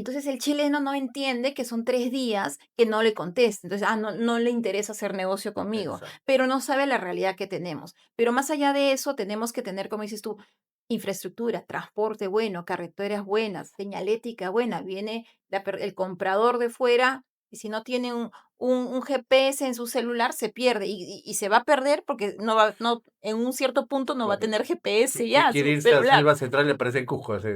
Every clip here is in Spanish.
Entonces el chileno no entiende que son 3 días que no le contesta. Entonces, no le interesa hacer negocio conmigo, Exacto. pero no sabe la realidad que tenemos. Pero más allá de eso, tenemos que tener, como dices tú, infraestructura, transporte bueno, carreteras buenas, señalética buena. Viene el comprador de fuera y si no tiene un GPS en su celular, se pierde y se va a perder porque no, en un cierto punto no va a Claro. tener GPS Que ya quiere su irse a celular. Selva Central, le parece Cusco, así.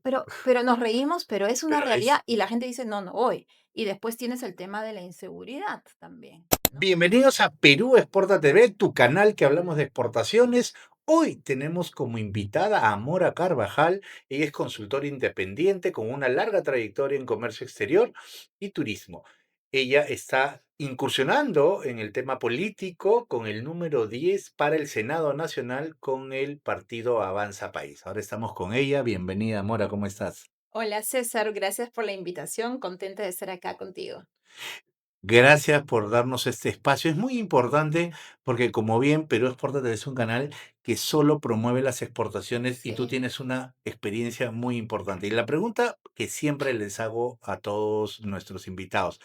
Pero nos reímos, pero es una Pero es realidad, y la gente dice: "No, no voy". Y después tienes el tema de la inseguridad también, ¿no? bienvenidos a Perú Exporta TV, tu canal que hablamos de exportaciones. Hoy tenemos como invitada a Mora Carvajal. Ella es consultora independiente con una larga trayectoria en comercio exterior y turismo. Ella está incursionando en el tema político con el número 10 para el Senado Nacional con el partido Avanza País. Ahora estamos con ella. Bienvenida, Mora, ¿cómo estás? Hola César, gracias por la invitación, contenta de estar acá contigo. Gracias por darnos este espacio. Es muy importante porque, como bien, Perú Exporta es un canal que solo promueve las exportaciones y tú Sí. tienes una experiencia muy importante. Y la pregunta que siempre les hago a todos nuestros invitados,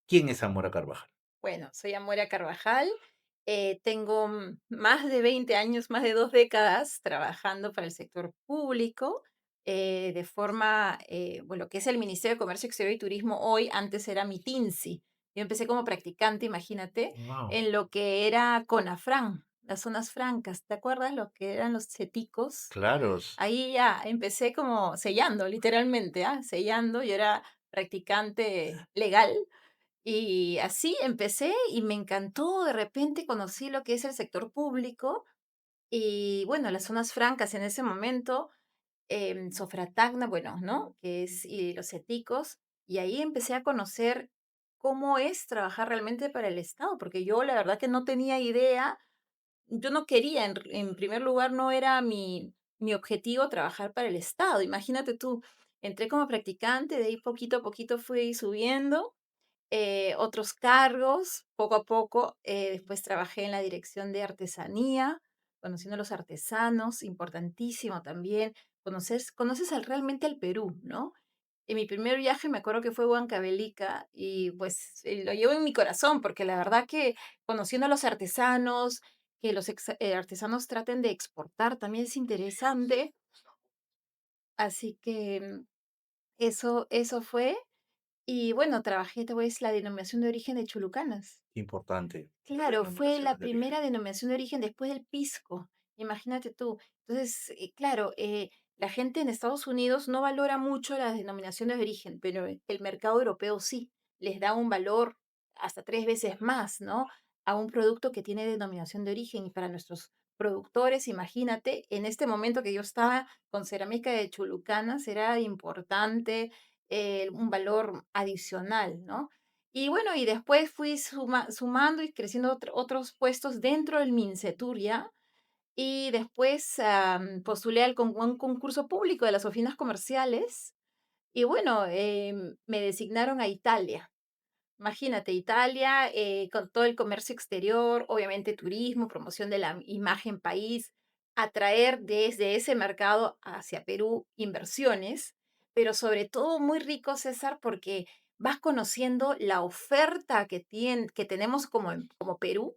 ¿quién es Amora Carvajal? Bueno, soy Amoria Carvajal, tengo más de 20 años, más de 2 décadas trabajando para el sector público, de forma, bueno, que es el Ministerio de Comercio Exterior y Turismo hoy, antes era MITINSI. Yo empecé como practicante, imagínate, Wow. en lo que era CONAFRAN, las zonas francas, ¿te acuerdas lo que eran los ceticos? Claros, Ahí ya empecé como sellando, literalmente, sellando, yo era practicante legal y así empecé y me encantó, de repente conocí lo que es el sector público y bueno, las zonas francas en ese momento, Sofratagna, bueno, ¿no? Que es, y los eticos, y ahí empecé a conocer cómo es trabajar realmente para el Estado, porque yo la verdad que no tenía idea, yo no quería, en primer lugar, no era mi objetivo trabajar para el Estado, imagínate tú, entré como practicante, de ahí poquito a poquito fui subiendo otros cargos, poco a poco. Después trabajé en la dirección de artesanía, conociendo a los artesanos, importantísimo también. Conoces realmente al Perú, ¿no? En mi primer viaje me acuerdo que fue Huancavelica y pues lo llevo en mi corazón porque la verdad que conociendo a los artesanos, que los artesanos traten de exportar también es interesante. Así que eso fue. Y bueno, trabajé, te voy a decir, la denominación de origen de Chulucanas. importante. Las Claro, fue la denominaciones de origen. primera denominación de origen después del pisco, imagínate tú. Entonces, claro, la gente en Estados Unidos no valora mucho las denominaciones de origen, pero el mercado europeo sí, les da un valor hasta 3 veces más, ¿no? A un producto que tiene denominación de origen. Y para nuestros productores, imagínate, en este momento que yo estaba con cerámica de Chulucanas, era importante un valor adicional, ¿no? Y bueno, y después fui sumando y creciendo otros puestos dentro del MINCETUR ya, y después postulé a un concurso público de las oficinas comerciales, y bueno, me designaron a Italia. Imagínate, Italia, con todo el comercio exterior, obviamente turismo, promoción de la imagen país, atraer desde ese mercado hacia Perú inversiones, pero sobre todo muy rico, César, porque vas conociendo la oferta que tenemos como Perú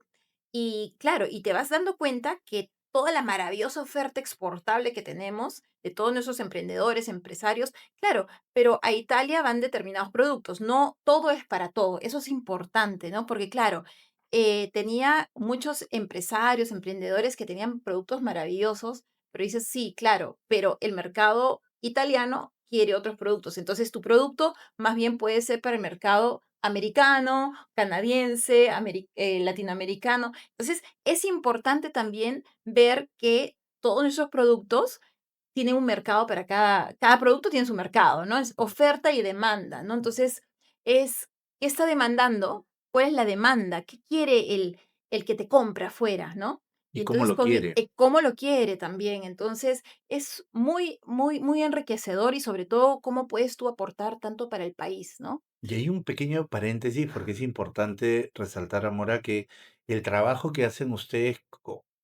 y claro, y te vas dando cuenta que toda la maravillosa oferta exportable que tenemos de todos nuestros emprendedores, empresarios, claro, pero a Italia van determinados productos, no todo es para todo, eso es importante, ¿no? Porque claro, tenía muchos empresarios, emprendedores que tenían productos maravillosos, pero dices, sí, claro, pero el mercado italiano quiere otros productos, entonces tu producto más bien puede ser para el mercado americano, canadiense, latinoamericano. Entonces, es importante también ver que todos nuestros productos tiene un mercado para cada producto tiene su mercado, ¿no? Es oferta y demanda, ¿no? Entonces, ¿qué está demandando? ¿Cuál es la demanda? ¿Qué quiere el que te compra afuera, no? Y ¿Y cómo entonces lo quiere? cómo lo quiere también. Entonces, es muy, muy, muy enriquecedor y sobre todo, cómo puedes tú aportar tanto para el país, ¿no? Y hay un pequeño paréntesis porque es importante resaltar, Amora, que el trabajo que hacen ustedes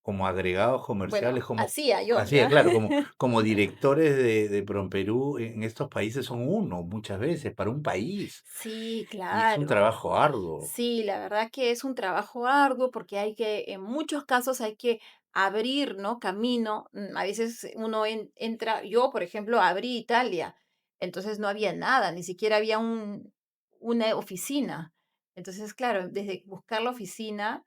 como agregados Bueno, comerciales, como hacía yo, así es, ¿ya? claro, como directores de Promperú en estos países son uno, muchas veces, para un país, Sí, y es un claro. trabajo arduo. Sí, la verdad que es un trabajo arduo porque hay que, en muchos casos hay que abrir, ¿no? Camino. A veces uno entra, yo por ejemplo abrí Italia, entonces no había nada, ni siquiera había una oficina. Entonces, claro, desde buscar la oficina,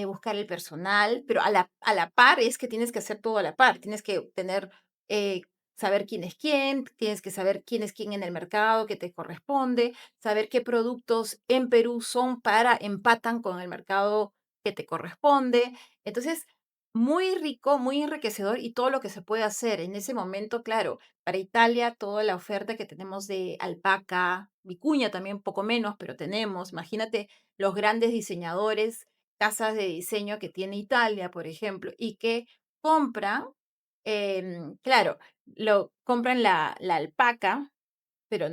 buscar el personal, pero a la par es que tienes que hacer todo a la par, tienes que tener, eh, saber quién es quién, tienes que saber quién es quién en el mercado que te corresponde, saber qué productos en Perú son para empatan con el mercado que te corresponde. Entonces, muy rico, muy enriquecedor y todo lo que se puede hacer en ese momento, claro, para Italia, toda la oferta que tenemos de alpaca, vicuña también poco menos, pero tenemos, imagínate los grandes diseñadores, casas de diseño que tiene Italia, por ejemplo, y que compran, claro, lo compran la alpaca, pero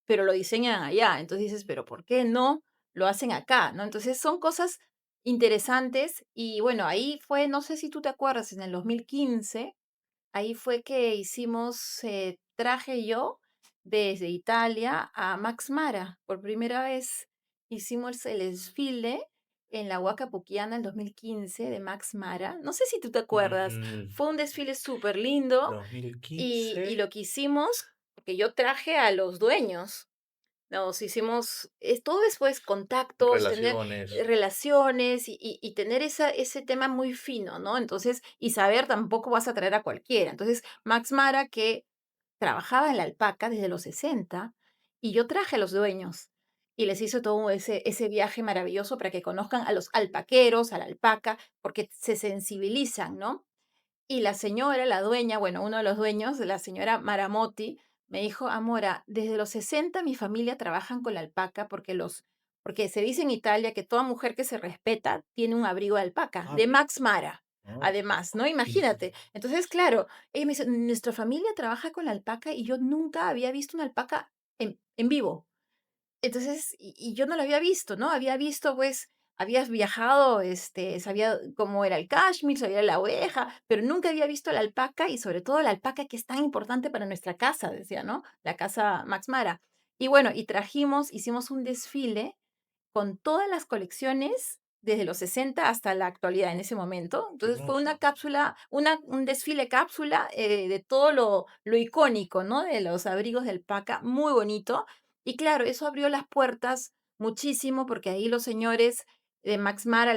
pero lo diseñan allá. Entonces dices: "¿Pero por qué no lo hacen acá?", ¿no? Entonces son cosas interesantes y bueno, ahí fue, no sé si tú te acuerdas, en el 2015 ahí fue que hicimos, traje yo desde Italia a Max Mara. Por primera vez hicimos el desfile en la Huaca Pucllana en 2015 de Max Mara. No sé si tú te acuerdas, Mm, fue un desfile súper lindo y 2015, lo que hicimos, porque yo traje a los dueños. Nos hicimos, todo después contactos, tener relaciones. relaciones y tener ese tema muy fino, ¿no? Entonces, y saber tampoco vas a traer a cualquiera. Entonces, Max Mara, que trabajaba en la alpaca desde los 60 y yo traje a los dueños y les hice todo ese viaje maravilloso para que conozcan a los alpaqueros, a la alpaca, porque se sensibilizan, ¿no? Y la señora, la dueña, bueno, uno de los dueños, la señora Maramotti, me dijo: "Amora, desde los 60 mi familia trabajan con la alpaca porque se dice en Italia que toda mujer que se respeta tiene un abrigo de alpaca, Ah, de Max Mara, oh, además, ¿no? y Imagínate". Entonces, claro, ella me dice: "Nuestra familia trabaja con la alpaca", y yo nunca había visto una alpaca en vivo. Entonces, y yo no lo había visto, ¿no? Había visto, pues, habías viajado, sabía cómo era el cashmere, sabía la oveja, pero nunca había visto la alpaca y sobre todo la alpaca que es tan importante para nuestra casa, decía, ¿no? La casa Max Mara. Y bueno, y trajimos, hicimos un desfile con todas las colecciones desde los 60 hasta la actualidad en ese momento. qué Entonces fue una hermoso. cápsula, un desfile cápsula de todo lo icónico, ¿no? De los abrigos de alpaca, muy bonito. Y claro, eso abrió las puertas muchísimo porque ahí los señores de Max Mara,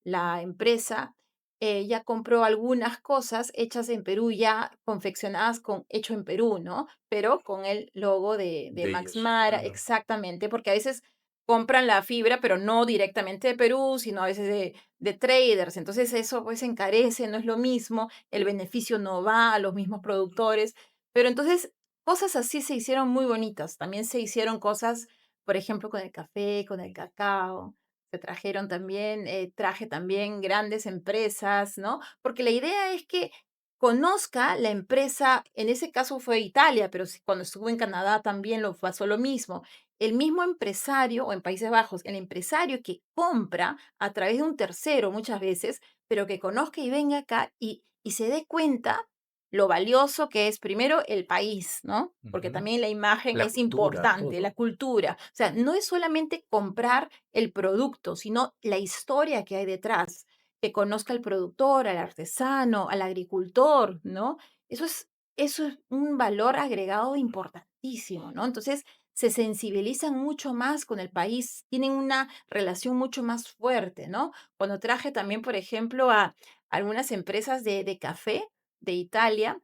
la empresa, ya compró algunas cosas hechas en Perú, ya confeccionadas hecho en Perú, ¿no? Pero con el logo de De Max ellos, Mara, claro. exactamente, porque a veces compran la fibra, pero no directamente de Perú, sino a veces de traders. Entonces eso pues encarece, no es lo mismo, el beneficio no va a los mismos productores. Pero entonces cosas así se hicieron muy bonitas. También se hicieron cosas, por ejemplo, con el café, con el cacao. Se trajeron también, traje también grandes empresas, ¿no? Porque la idea es que conozca la empresa, en ese caso fue Italia, pero cuando estuvo en Canadá también lo pasó lo mismo. El mismo empresario, o en Países Bajos, el empresario que compra a través de un tercero muchas veces, pero que conozca y venga acá y se dé cuenta lo valioso que es primero el país, ¿no? Porque Ujú. también la imagen La es cultura, importante, la todo. cultura. O sea, no es solamente comprar el producto, sino la historia que hay detrás, que conozca al productor, al artesano, al agricultor, ¿no? Eso es un valor agregado importantísimo, ¿no? Entonces, se sensibilizan mucho más con el país, tienen una relación mucho más fuerte, ¿no? Cuando traje también, por ejemplo, a algunas empresas de café de Italia,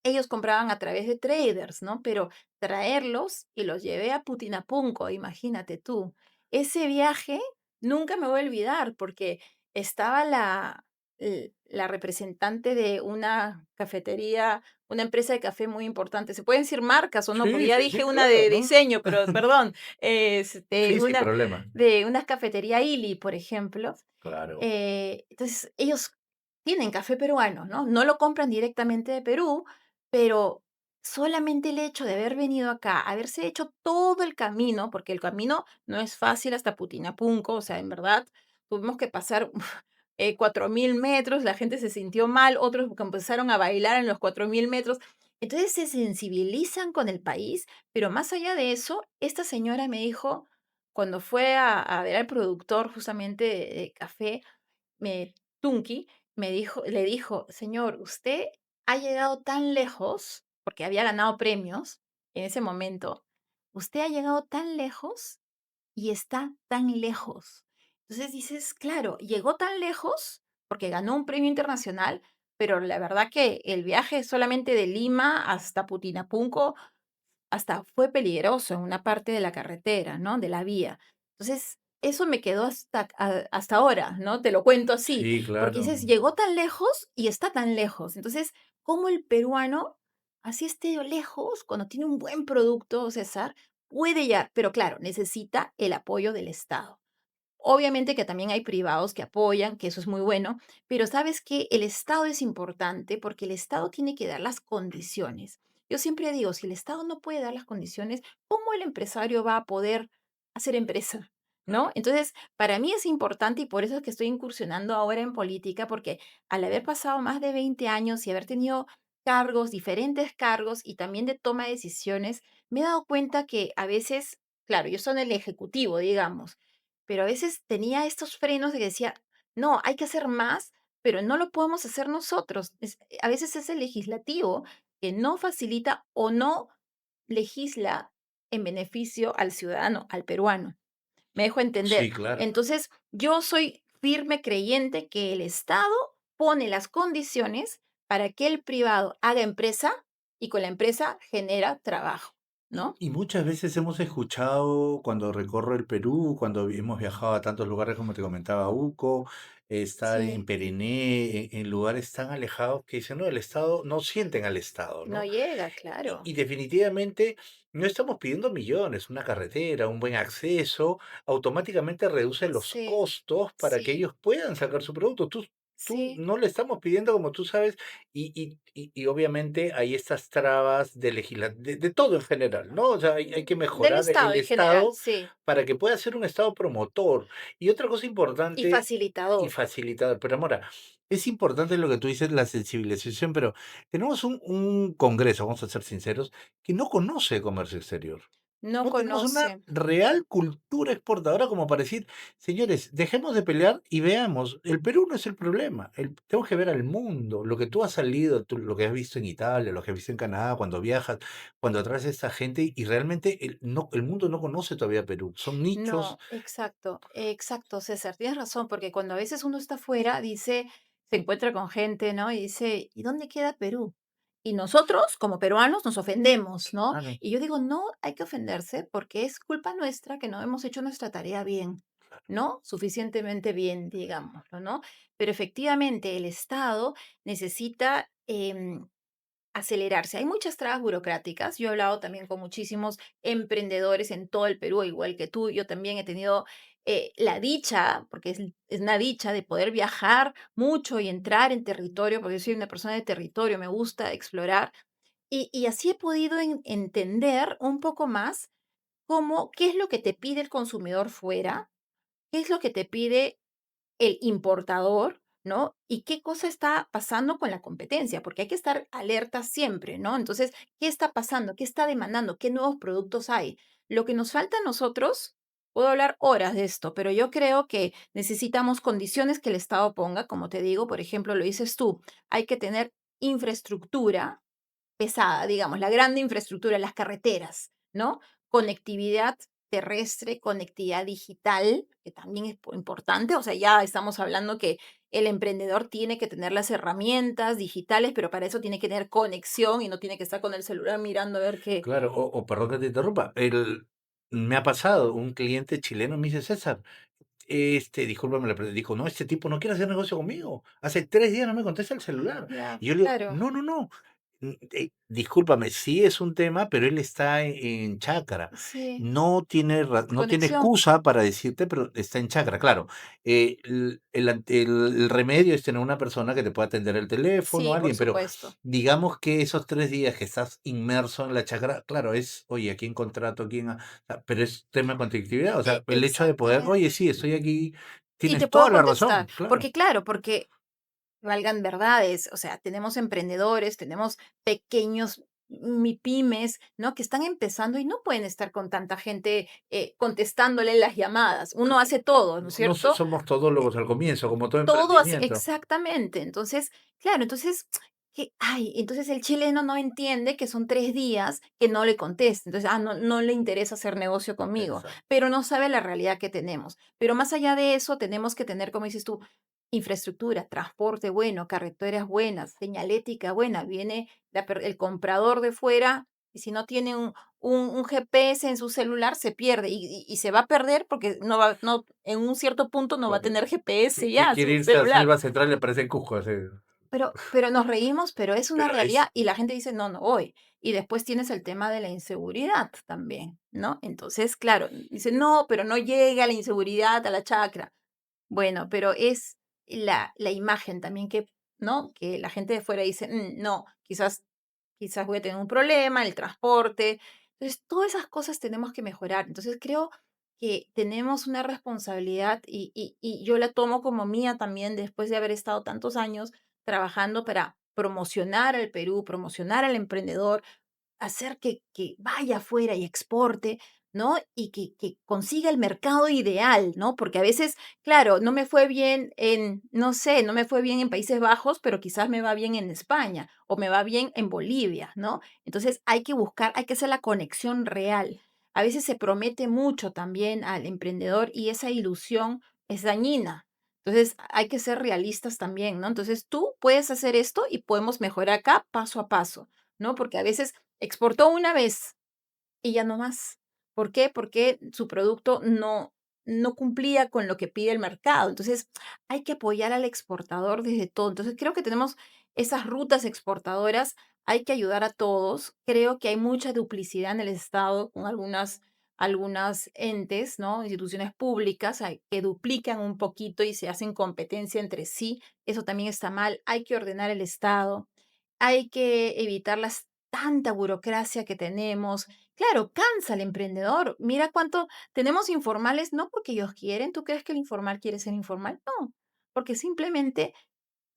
ellos compraban a través de traders, ¿no? Pero traerlos y los llevé a Putinapunco, imagínate tú. Ese viaje nunca me voy a olvidar porque estaba la representante de una cafetería, una empresa de café muy importante. ¿Se pueden decir marcas o no? Porque Sí, ya sí, dije sí, una claro, de ¿no? diseño, pero perdón, Sí, sin problema. de una cafetería Ili, por ejemplo. Claro. Entonces, ellos tienen café peruano, ¿no? No lo compran directamente de Perú, pero solamente el hecho de haber venido acá, haberse hecho todo el camino, porque el camino no es fácil hasta Putinapunco, o sea, en verdad, tuvimos que pasar 4.000 metros, la gente se sintió mal, otros que empezaron a bailar en los 4.000 metros. Entonces se sensibilizan con el país, pero más allá de eso, esta señora me dijo, cuando fue a ver al productor justamente de café, me Tunki, le dijo: "Señor, usted ha llegado tan lejos", porque había ganado premios en ese momento, "usted ha llegado tan lejos y está tan lejos". Entonces dices, claro, llegó tan lejos porque ganó un premio internacional, pero la verdad que el viaje solamente de Lima hasta Putinapunco hasta fue peligroso en una parte de la carretera, ¿no? De la vía. Entonces, eso me quedó hasta ahora, ¿no? Te lo cuento así, Sí, porque claro. dices, llegó tan lejos y está tan lejos. Entonces, ¿cómo el peruano, así esté lejos, cuando tiene un buen producto, César, puede ya, pero claro, necesita el apoyo del Estado? Obviamente que también hay privados que apoyan, que eso es muy bueno, pero sabes que el Estado es importante porque el Estado tiene que dar las condiciones. Yo siempre digo, si el Estado no puede dar las condiciones, ¿cómo el empresario va a poder hacer empresa? ¿No? Entonces, para mí es importante y por eso es que estoy incursionando ahora en política, porque al haber pasado más de 20 años y haber tenido cargos, diferentes cargos y también de toma de decisiones, me he dado cuenta que a veces, claro, yo soy en el ejecutivo, digamos, pero a veces tenía estos frenos de que decía, no, hay que hacer más, pero no lo podemos hacer nosotros. A veces es el legislativo que no facilita o no legisla en beneficio al ciudadano, al peruano. Me dejo entender. Sí, claro. Entonces, yo soy firme creyente que el Estado pone las condiciones para que el privado haga empresa y con la empresa genera trabajo, ¿no? Y muchas veces hemos escuchado cuando recorro el Perú, cuando hemos viajado a tantos lugares como te comentaba Uco, estar en Sí, Periné, en lugares tan alejados que dicen, no, el Estado, no sienten al Estado, no ¿no? llega, Y, claro. y definitivamente no estamos pidiendo millones, una carretera, un buen acceso, automáticamente reduce los Sí, costos para que sí, ellos puedan sacar su producto. Tú sí. no le estamos pidiendo, como tú sabes, y obviamente hay estas trabas de todo en general, ¿no? O sea, hay que Del mejorar Estado el en general, Estado sí, para que pueda ser un Estado promotor. Y otra cosa y importante y facilitador. facilitador, pero Amora, es importante lo que tú dices, la sensibilización, pero tenemos un Congreso, vamos a ser sinceros, que no conoce comercio exterior. No No tenemos una conoce. real cultura exportadora como para decir, señores, dejemos de pelear y veamos, el Perú no es el problema, tenemos que ver al mundo, lo que tú has salido, lo que has visto en Italia, lo que has visto en Canadá, cuando viajas, cuando traes a esta gente y realmente no, el mundo no conoce todavía Perú, son nichos. No, exacto, exacto, César, tienes razón, porque cuando a veces uno está afuera, dice, se encuentra con gente, ¿no? Y dice, ¿y dónde queda Perú? Y nosotros, como peruanos, nos ofendemos, ¿no? Claro, Y yo digo, no hay que ofenderse porque es culpa nuestra que no hemos hecho nuestra tarea bien, ¿no? Suficientemente bien, digámoslo, ¿no? Pero efectivamente el Estado necesita acelerarse. Hay muchas trabas burocráticas. Yo he hablado también con muchísimos emprendedores en todo el Perú, igual que tú. Yo también he tenido la dicha, porque es una dicha de poder viajar mucho y entrar en territorio, porque yo soy una persona de territorio, me gusta explorar. Y así he podido entender un poco más cómo, qué es lo que te pide el consumidor fuera, qué es lo que te pide el importador, ¿no? Y qué cosa está pasando con la competencia, porque hay que estar alerta siempre, ¿no? Entonces, ¿qué está pasando? ¿Qué está demandando? ¿Qué nuevos productos hay? Lo que nos falta a nosotros, puedo hablar horas de esto, pero yo creo que necesitamos condiciones que el Estado ponga, como te digo, por ejemplo, lo dices tú, hay que tener infraestructura pesada, digamos, la grande infraestructura, las carreteras, ¿no? Conectividad terrestre, conectividad digital, que también es importante, o sea, ya estamos hablando que el emprendedor tiene que tener las herramientas digitales, pero para eso tiene que tener conexión y no tiene que estar con el celular mirando a ver qué. claro, o perdón que te interrumpa, me ha pasado, un cliente chileno me dice, César, discúlpame, dijo, no, este tipo no quiere hacer negocio conmigo. Hace 3 días no me contesta el celular. Ya, Y yo le digo, claro, no, no, no. Discúlpame, sí es un tema, pero él está en Chácara. sí, No tiene conexión, excusa para decirte, pero está en Chácara. Claro, el remedio es tener una persona que te pueda atender el teléfono, sí, por alguien, pero supuesto. digamos que esos 3 días que estás inmerso en la Chácara, claro, oye, ¿a quién contrato? ¿A quién? Pero es tema de conectividad. O sea, el hecho de poder, oye, Exactamente. sí, estoy aquí. Y te Tienes puedo toda la contestar, razón, claro. porque claro, porque valgan verdades, o sea, tenemos emprendedores, tenemos pequeños MIPYMES, ¿no? Que están empezando y no pueden estar con tanta gente contestándole las llamadas. Uno hace todo, ¿no es No cierto? somos Eh, todólogos al comienzo, como todo Todo así, emprendimiento. exactamente. Entonces, claro, entonces, entonces el chileno no entiende que son 3 días que no le conteste. Entonces, no, no le interesa hacer negocio conmigo, Exacto. pero no sabe la realidad que tenemos. Pero más allá de eso, tenemos que tener, como dices tú, infraestructura, transporte bueno, carreteras buenas, señalética buena. Viene el comprador de fuera y si no tiene un GPS en su celular, se pierde y se va a perder porque no, en un cierto punto no va a Claro. tener GPS Que ya quiere su irse a celular. Selva Central, le parece Cusco, así. Pero nos reímos, pero es una Pero es realidad y la gente dice: "No, no voy". Y después tienes el tema de la inseguridad también, ¿no? Entonces, claro, dice: "No, pero no llega la inseguridad a la chacra". Bueno, pero es la imagen también que, ¿no? Que la gente de fuera dice: no, quizás voy a tener un problema, el transporte". Entonces, todas esas cosas tenemos que mejorar. Entonces, creo que tenemos una responsabilidad y yo la tomo como mía también después de haber estado tantos años trabajando para promocionar al Perú, promocionar al emprendedor, hacer que vaya afuera y exporte, ¿no? Y que consiga el mercado ideal, ¿no? Porque a veces, claro, no me fue bien en, no sé, no me fue bien en Países Bajos, pero quizás me va bien en España o me va bien en Bolivia, ¿no? Entonces hay que buscar, hay que hacer la conexión real. A veces se promete mucho también al emprendedor y esa ilusión es dañina. Entonces hay que ser realistas también, ¿no? Entonces tú puedes hacer esto y podemos mejorar acá paso a paso, ¿no? Porque a veces exportó una vez y ya no más. ¿Por qué? Porque su producto no cumplía con lo que pide el mercado. Entonces, hay que apoyar al exportador desde todo. Entonces, creo que tenemos esas rutas exportadoras, hay que ayudar a todos. Creo que hay mucha duplicidad en el Estado con algunas entes, ¿no? Instituciones públicas que duplican un poquito y se hacen competencia entre sí. Eso también está mal. Hay que ordenar el Estado, hay que evitar tanta burocracia que tenemos. Claro, cansa al emprendedor. Mira cuánto tenemos informales, no porque ellos quieren. ¿Tú crees que el informal quiere ser informal? No, porque simplemente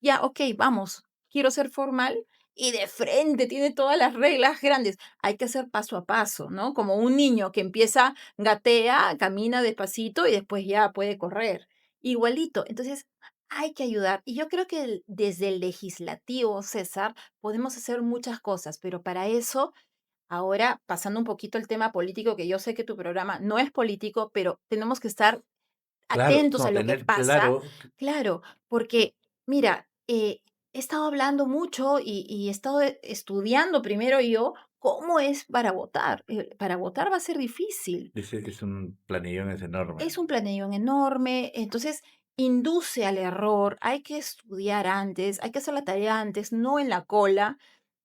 ya, ok, vamos, quiero ser formal y de frente tiene todas las reglas grandes. Hay que hacer paso a paso, ¿no? Como un niño que empieza, gatea, camina despacito y después ya puede correr. Igualito. Entonces, hay que ayudar. Y yo creo que desde el legislativo, César, podemos hacer muchas cosas, pero para eso, ahora pasando un poquito al tema político, que yo sé que tu programa no es político, pero tenemos que estar claro, atentos a no, lo que tener pasa, claro, claro, porque mira, he estado hablando mucho y he estado estudiando primero yo cómo es para votar. Para votar va a ser difícil. es un planillón, es enorme. Es un planillón enorme, entonces induce al error, hay que estudiar antes, hay que hacer la tarea antes, no en la cola.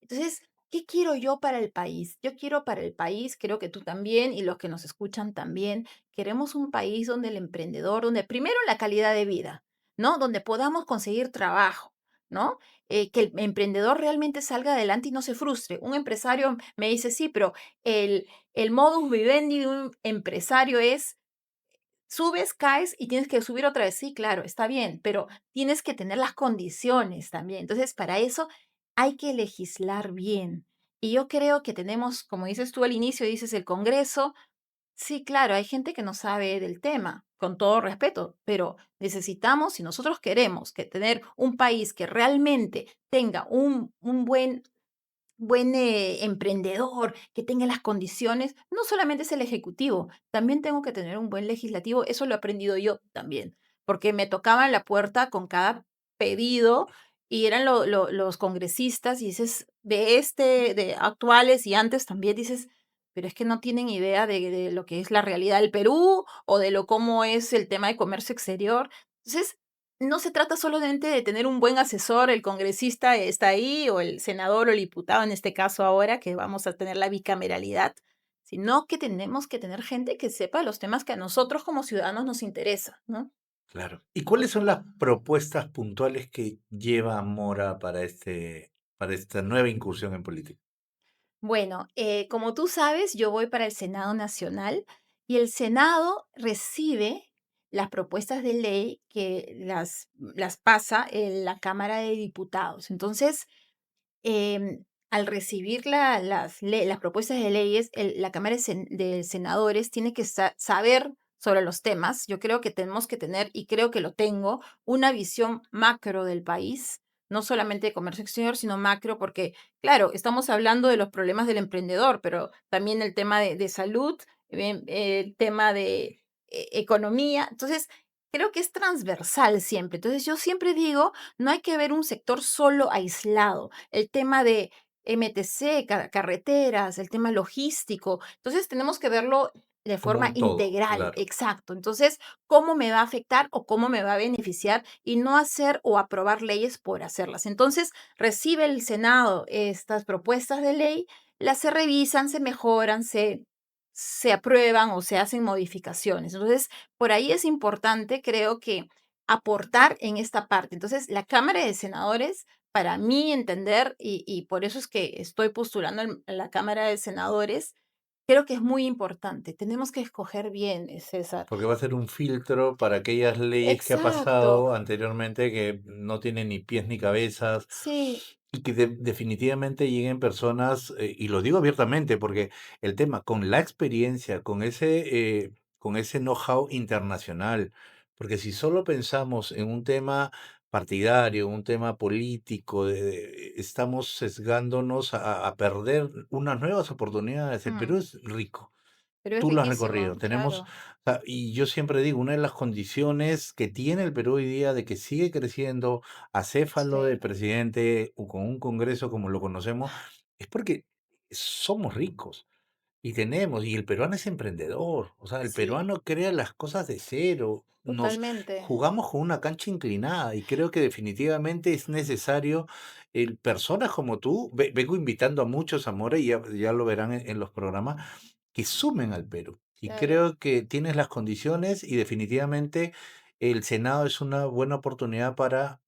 Entonces, ¿qué quiero yo para el país? Yo quiero para el país, creo que tú también y los que nos escuchan también, queremos un país donde el emprendedor, donde primero la calidad de vida, ¿no? Donde podamos conseguir trabajo, ¿no? Que el emprendedor realmente salga adelante y no se frustre. Un empresario me dice, sí, pero el modus vivendi de un empresario es subes, caes y tienes que subir otra vez. Sí, claro, está bien, pero tienes que tener las condiciones también. Entonces, para eso hay que legislar bien. Y yo creo que tenemos, como dices tú al inicio, dices el Congreso. Sí, claro, hay gente que no sabe del tema, con todo respeto, pero necesitamos, si nosotros queremos que tener un país que realmente tenga un buen emprendedor, que tenga las condiciones, no solamente es el ejecutivo, también tengo que tener un buen legislativo, eso lo he aprendido yo también, porque me tocaban la puerta con cada pedido y eran los congresistas y dices, de actuales y antes también dices, pero es que no tienen idea de lo que es la realidad del Perú o de lo cómo es el tema de comercio exterior. Entonces, no se trata solamente de tener un buen asesor, el congresista está ahí, o el senador o el diputado, en este caso ahora, que vamos a tener la bicameralidad, sino que tenemos que tener gente que sepa los temas que a nosotros como ciudadanos nos interesa, ¿no? Claro. ¿Y cuáles son las propuestas puntuales que lleva Mora para para esta nueva incursión en política? Bueno, como tú sabes, yo voy para el Senado Nacional y el Senado recibe las propuestas de ley que las pasa en la Cámara de Diputados. Entonces, al recibir las propuestas de leyes, la Cámara de Senadores tiene que saber sobre los temas. Yo creo que tenemos que tener, y creo que lo tengo, una visión macro del país, no solamente de comercio exterior, sino macro, porque, claro, estamos hablando de los problemas del emprendedor, pero también el tema de salud, el tema de economía. Entonces, creo que es transversal siempre. Entonces, yo siempre digo, no hay que ver un sector solo aislado, el tema de MTC, carreteras, el tema logístico. Entonces, tenemos que verlo de como forma un todo, integral, claro. exacto. Entonces, ¿cómo me va a afectar o cómo me va a beneficiar? Y no hacer o aprobar leyes por hacerlas. Entonces, recibe el Senado estas propuestas de ley, las se revisan, se mejoran, se aprueban o se hacen modificaciones. Entonces, por ahí es importante, creo que aportar en esta parte. Entonces, la Cámara de Senadores, para mí entender, y por eso es que estoy postulando en la Cámara de Senadores, creo que es muy importante. Tenemos que escoger bien, César. Porque va a ser un filtro para aquellas leyes que ha Exacto. pasado anteriormente que no tienen ni pies ni cabezas Sí. y que definitivamente lleguen personas, y lo digo abiertamente, porque el tema con la experiencia, con ese know-how internacional, porque si solo pensamos en un tema partidario, un tema político, estamos sesgándonos a perder unas nuevas oportunidades. El Perú Mm, es rico. pero es Tú lo has riquísimo, recorrido. Tenemos, claro. o sea, y yo siempre digo, una de las condiciones que tiene el Perú hoy día de que sigue creciendo acéfalo de Sí, presidente o con un Congreso como lo conocemos, es porque somos ricos. Y el peruano es emprendedor, o sea, el sí, peruano crea las cosas de cero, nos totalmente. jugamos con una cancha inclinada y creo que definitivamente es necesario personas como tú, vengo invitando a muchos, Amores, y ya lo verán en los programas, que sumen al Perú. Y Claro. creo que tienes las condiciones y definitivamente el Senado es una buena oportunidad para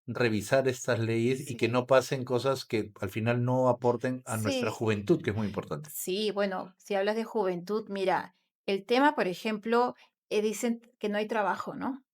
revisar estas leyes y que Sí, no pasen cosas que al final no aporten a nuestra sí. juventud, que es muy importante. Sí, bueno, si hablas de juventud, mira, el tema, por ejemplo, dicen que no hay trabajo, ¿no?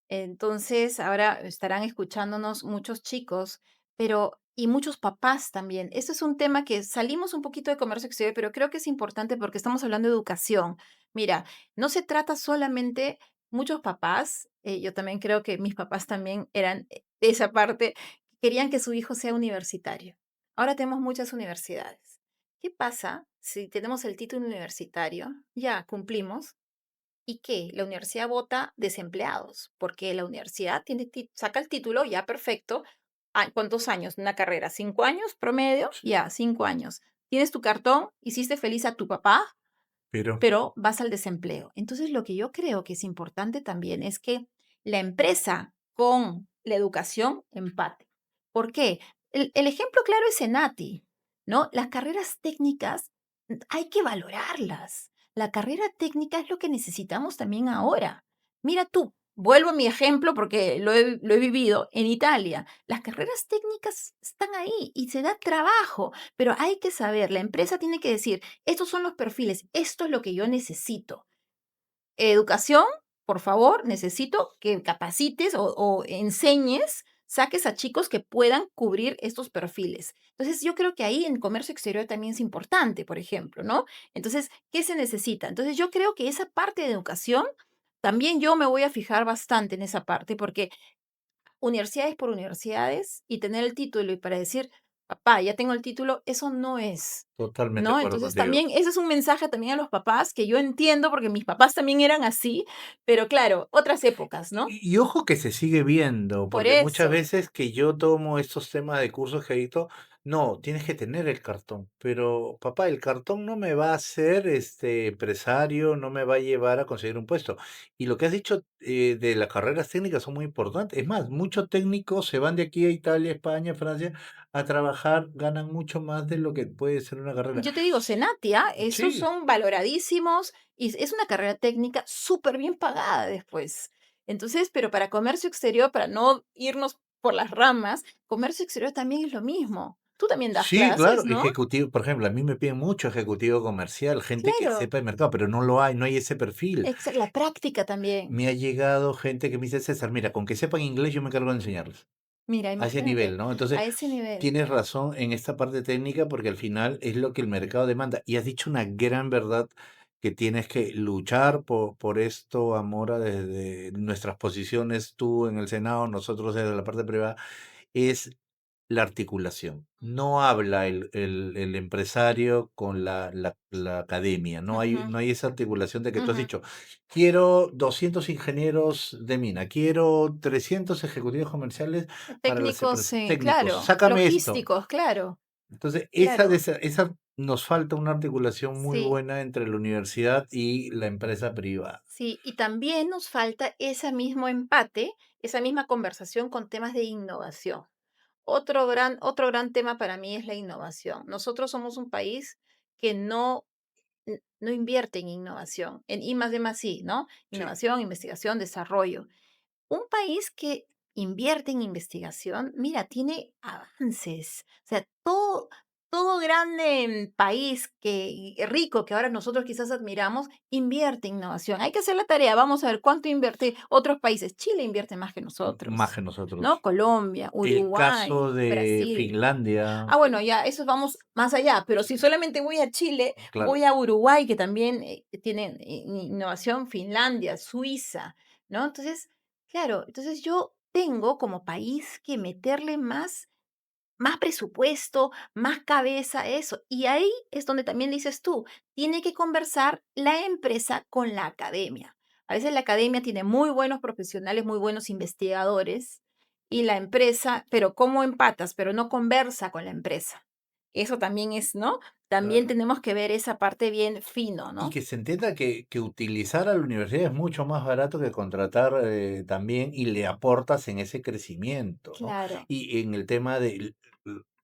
Entonces, ahora estarán escuchándonos muchos chicos, pero y muchos papás también. Este es un tema que salimos un poquito de comercio exterior, pero creo que es importante porque estamos hablando de educación. Mira, no se trata solamente, muchos papás, yo también creo que mis papás también eran de esa parte, querían que su hijo sea universitario. Ahora tenemos muchas universidades. ¿Qué pasa si tenemos el título universitario? Ya cumplimos, ¿y qué? La universidad vota desempleados, porque la universidad saca el título, ya perfecto. ¿Cuántos años? Una carrera, 5 años promedio, ya, 5 años. Tienes tu cartón, hiciste feliz a tu papá, Pero pero vas al desempleo. Entonces, lo que yo creo que es importante también es que la empresa con la educación empate. ¿Por qué? El ejemplo claro es Enati, ¿no? Las carreras técnicas hay que valorarlas. La carrera técnica es lo que necesitamos también ahora. Mira tú, vuelvo a mi ejemplo porque lo he vivido en Italia. Las carreras técnicas están ahí y se da trabajo, pero hay que saber, la empresa tiene que decir, estos son los perfiles, esto es lo que yo necesito. Educación, por favor, necesito que capacites o enseñes, saques a chicos que puedan cubrir estos perfiles. Entonces, yo creo que ahí en comercio exterior también es importante, por ejemplo, ¿no? Entonces, ¿qué se necesita? Entonces, yo creo que esa parte de educación, también yo me voy a fijar bastante en esa parte, porque universidades por universidades y tener el título y para decir, papá, ya tengo el título, eso no es, totalmente de ¿no? acuerdo Entonces contigo. también ese es un mensaje también a los papás que yo entiendo porque mis papás también eran así, pero claro, otras épocas, ¿no? Y ojo que se sigue viendo, Por porque muchas eso. veces que yo tomo estos temas de cursos que edito, no, tienes que tener el cartón, pero papá, el cartón no me va a hacer empresario, no me va a llevar a conseguir un puesto. Y lo que has dicho de las carreras técnicas son muy importantes. Es más, muchos técnicos se van de aquí a Italia, España, Francia a trabajar, ganan mucho más de lo que puede ser una carrera. Yo te digo, Senatia, esos Sí, son valoradísimos y es una carrera técnica súper bien pagada después. Entonces, pero para comercio exterior, para no irnos por las ramas, comercio exterior también es lo mismo. Tú también das Sí, clases, claro, ¿no? ejecutivo, por ejemplo, a mí me piden mucho ejecutivo comercial, gente que Claro, sepa de mercado, pero no lo hay, no hay ese perfil. la práctica también. Me ha llegado gente que me dice: "César, mira, con que sepan inglés yo me encargo de enseñarles", Mira, a ese imagínate, nivel, ¿no? Entonces, a ese nivel. tienes razón en esta parte técnica, porque al final es lo que el mercado demanda. Y has dicho una gran verdad, que tienes que luchar por esto, Amora, desde nuestras posiciones, tú en el Senado, nosotros desde la parte privada, es la articulación. No habla el empresario con la academia, Ujú, no hay esa articulación de que tú has ujú. dicho: "Quiero 200 ingenieros de mina, quiero 300 ejecutivos comerciales para las Técnicos, empresas, sí, técnicos, claro. sácame esto". Logísticos, claro, Entonces, claro. esa nos falta una articulación muy Sí, buena entre la universidad y la empresa privada. sí. Y también nos falta ese mismo empate, esa misma conversación con temas de innovación. Otro gran tema para mí es la innovación. Nosotros somos un país que no invierte en innovación, en I más D más I, ¿no? Sí. Innovación, investigación, desarrollo. Un país que invierte en investigación, mira, tiene avances. O sea, todo grande país rico que ahora nosotros quizás admiramos, invierte en innovación. Hay que hacer la tarea. Vamos a ver cuánto invierte otros países. Chile invierte más que Más nosotros, que ¿no? nosotros. Colombia, El Uruguay, caso de Brasil. Finlandia, Ah, bueno, ya, eso vamos más allá, pero si solamente voy a Chile, claro. voy a Uruguay, que también tienen innovación, Finlandia, Suiza, ¿no? Entonces, claro, entonces yo tengo como país que meterle más presupuesto, más cabeza, eso. Y ahí es donde también dices tú, tiene que conversar la empresa con la academia. A veces la academia tiene muy buenos profesionales, muy buenos investigadores, y la empresa, pero ¿cómo empatas? Pero no conversa con la empresa. Eso también es, ¿no? También Claro. tenemos que ver esa parte bien fino, Y ¿no? que se entienda que utilizar a la universidad es mucho más barato que contratar, también, y le aportas en ese crecimiento, ¿no? Claro. Y en el tema de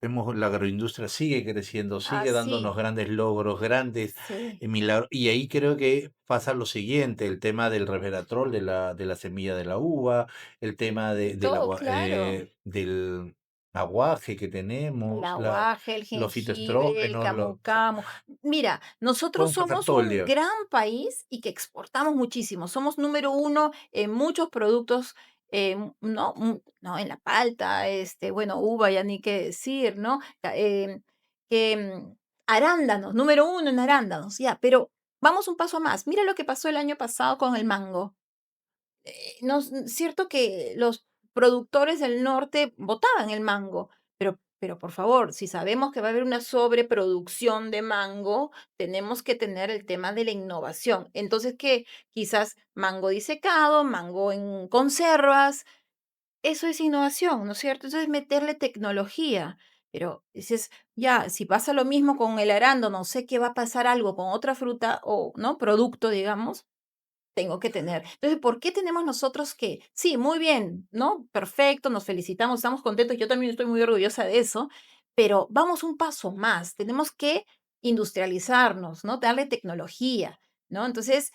vemos la agroindustria sigue creciendo, Ah, sigue dándonos sí, grandes logros, grandes, sí. milagros. Y ahí creo que pasa lo siguiente, el tema del resveratrol de la semilla de la uva, el tema Todo, claro. del aguaje que El tenemos, aguaje, el los jengibre, el fitoestrógenos, camu camu. Mira, nosotros podemos pasar somos todo el un día. gran país y que exportamos muchísimo. Somos número uno en muchos productos, ¿no? No, en la palta, bueno, uva, ya ni qué decir, ¿no? Que arándanos, número uno en arándanos, ya, pero vamos un paso más. Mira lo que pasó el año pasado con el mango. Cierto que los productores del norte botaban el mango, pero por favor, si sabemos que va a haber una sobreproducción de mango, tenemos que tener el tema de la innovación. Entonces, ¿qué? Quizás mango disecado, mango en conservas, eso es innovación, ¿no es cierto? Eso es meterle tecnología. Pero dices, ya, si pasa lo mismo con el arándano, sé que va a pasar algo con otra fruta o, ¿no? Producto, digamos, tengo que tener. Entonces, ¿por qué tenemos nosotros que, sí, muy bien, ¿no? Perfecto, nos felicitamos, estamos contentos, yo también estoy muy orgullosa de eso, pero vamos un paso más, tenemos que industrializarnos, ¿no? Darle tecnología, ¿no? Entonces,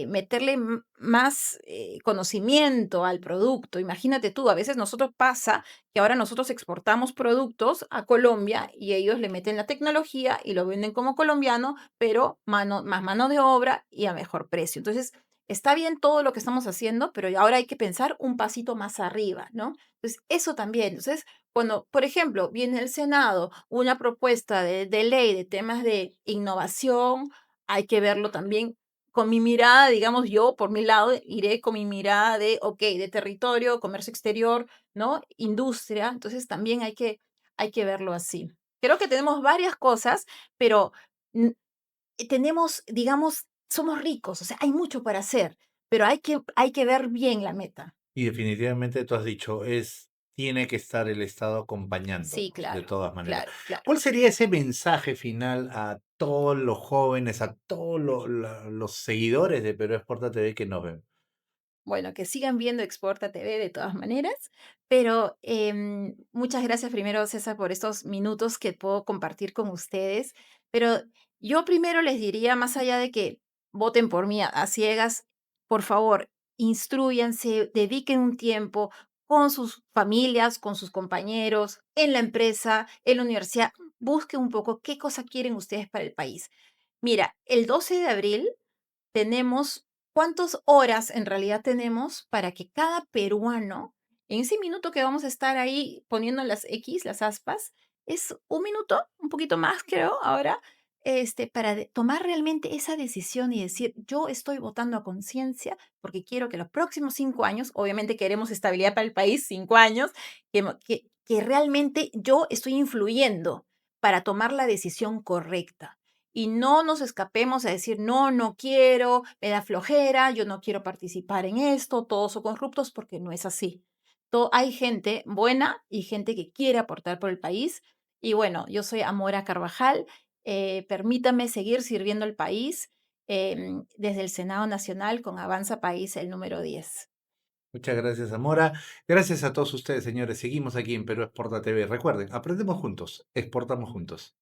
meterle más conocimiento al producto. Imagínate tú, a veces nosotros pasa que ahora nosotros exportamos productos a Colombia y ellos le meten la tecnología y lo venden como colombiano, pero más mano de obra y a mejor precio. Entonces, está bien todo lo que estamos haciendo, pero ahora hay que pensar un pasito más arriba, ¿no? Entonces, eso también. Entonces, cuando, por ejemplo, viene el Senado una propuesta de ley de temas de innovación, hay que verlo también con mi mirada, digamos, yo por mi lado iré con mi mirada de, ok, de territorio, comercio exterior, ¿no? Industria. Entonces, también hay que verlo así. Creo que tenemos varias cosas, pero tenemos, digamos, somos ricos, o sea, hay mucho para hacer, pero hay que ver bien la meta. Y definitivamente tú has dicho, tiene que estar el Estado Sí, acompañándonos de claro, todas maneras. claro, claro. ¿Cuál sería ese mensaje final a todos los jóvenes, a todos los seguidores de Perú Exporta TV que nos ven? Bueno, que sigan viendo Exporta TV de todas maneras, pero muchas gracias primero, César, por estos minutos que puedo compartir con ustedes. Pero yo primero les diría, más allá de que voten por mí a ciegas, por favor, instruyanse, dediquen un tiempo, con sus familias, con sus compañeros, en la empresa, en la universidad. Busque un poco qué cosa quieren ustedes para el país. Mira, el 12 de abril tenemos, ¿cuántas horas en realidad tenemos para que cada peruano, en ese minuto que vamos a estar ahí poniendo las X, las aspas, es un minuto, un poquito más creo ahora, para tomar realmente esa decisión y decir, yo estoy votando a conciencia porque quiero que los próximos 5 años, obviamente queremos estabilidad para el país, 5 años, que realmente yo estoy influyendo para tomar la decisión correcta y no nos escapemos a decir, no, no quiero, me da flojera, yo no quiero participar en esto, todos son corruptos, porque no es así. Hay gente buena y gente que quiere aportar por el país. Y bueno, yo soy Amora Carvajal. Permítame seguir sirviendo al país desde el Senado Nacional con Avanza País, el número 10. Muchas gracias, Zamora. Gracias a todos ustedes, señores. Seguimos aquí en Perú Exporta TV. Recuerden, aprendemos juntos, exportamos juntos.